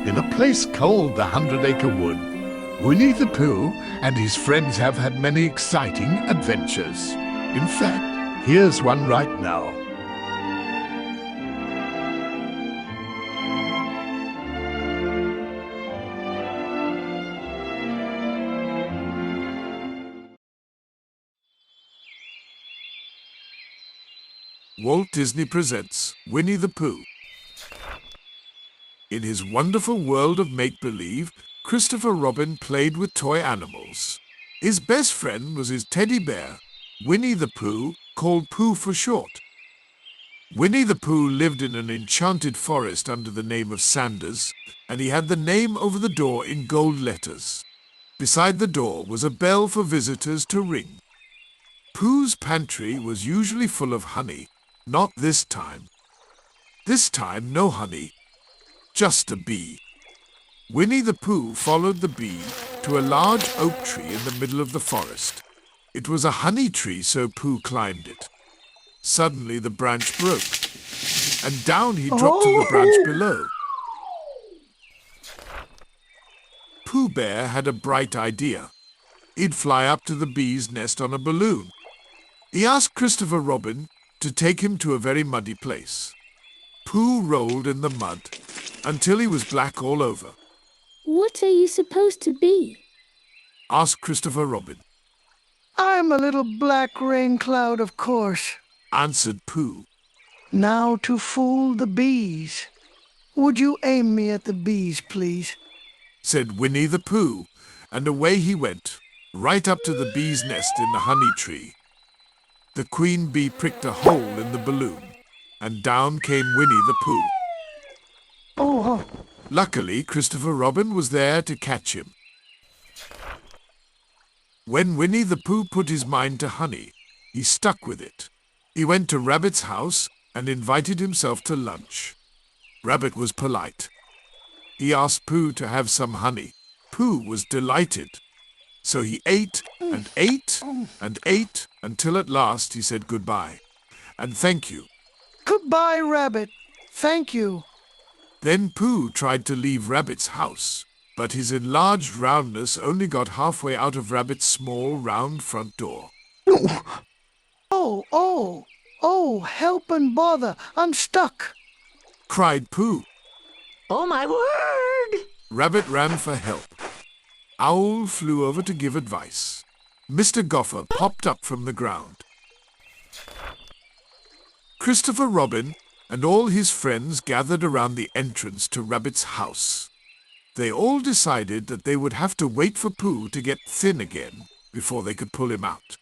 in a place called the 100-Acre Wood, Winnie the Pooh and his friends have had many exciting adventures. In fact, here's one right now. Walt Disney presents Winnie the Pooh. In his wonderful world of make-believe, Christopher Robin played with toy animals. His best friend was his teddy bear, Winnie the Pooh, called Pooh for short. Winnie the Pooh lived in an enchanted forest under the name of Sanders, and he had the name over the door in gold letters. Beside the door was a bell for visitors to ring. Pooh's pantry was usually full of honey. Not this time. This time, no honey, just a bee. Winnie the Pooh followed the bee to a large oak tree in the middle of the forest. It was a honey tree, so Pooh climbed it. Suddenly the branch broke, and down he dropped to the branch below. Pooh Bear had a bright idea. He'd fly up to the bee's nest on a balloon. He asked Christopher Robin to take him to a very muddy place. Pooh rolled in the mud until he was black all over. What are you supposed to be? Asked Christopher Robin. I'm a little black rain cloud, of course, Answered Pooh. now to fool the bees. Would you aim me at the bees, please? Said Winnie the Pooh, and away he went, right up to the bee's nest in the honey tree. The queen bee pricked a hole in the balloon, and down came Winnie the Pooh. Oh, Luckily, Christopher Robin was there to catch him. When Winnie the Pooh put his mind to honey, he stuck with it. He went to Rabbit's house and invited himself to lunch. Rabbit was polite. He asked Pooh to have some honey. Pooh was delighted. So he ate and ate and ate until at last he said goodbye and thank you. goodbye, Rabbit. Thank you. Then Pooh tried to leave Rabbit's house, but his enlarged roundness only got halfway out of Rabbit's small, round front door. Oh, help and bother. I'm stuck. Cried Pooh. Oh, my word! Rabbit ran for help. Owl flew over to give advice. Mr. Gopher popped up from the ground. Christopher Robin and all his friends gathered around the entrance to Rabbit's house. They all decided that they would have to wait for Pooh to get thin again before they could pull him out.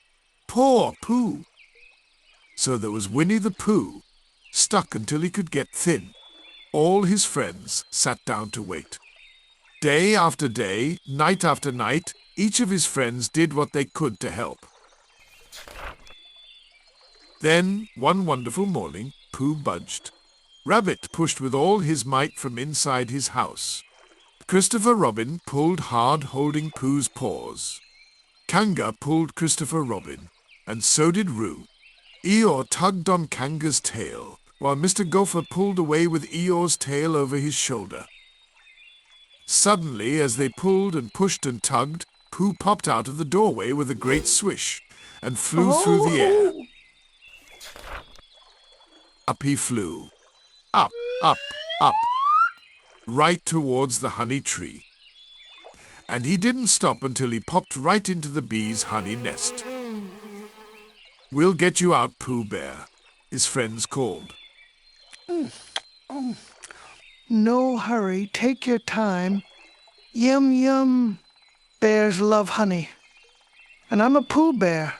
Poor Pooh! So there was Winnie the Pooh, stuck until he could get thin. All his friends sat down to wait. Day after day, night after night, each of his friends did what they could to help. Then, one wonderful morning, Pooh budged. Rabbit pushed with all his might from inside his house. Christopher Robin pulled hard, holding Pooh's paws. Kanga pulled Christopher Robin, and so did Roo. Eeyore tugged on Kanga's tail, while Mr. Gopher pulled away with Eeyore's tail over his shoulder. Suddenly, as they pulled and pushed and tugged, Pooh popped out of the doorway with a great swish and flew through the air. Up he flew. Up, up, up, right towards the honey tree. And he didn't stop until he popped right into the bee's honey nest. We'll get you out, Pooh Bear, his friends called. No hurry. Take your time. Yum, yum. Bears love honey. And I'm a Pooh Bear.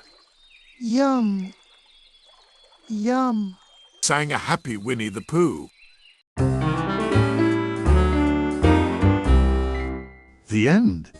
Yum. Yum. Sang a happy Winnie the Pooh. The end.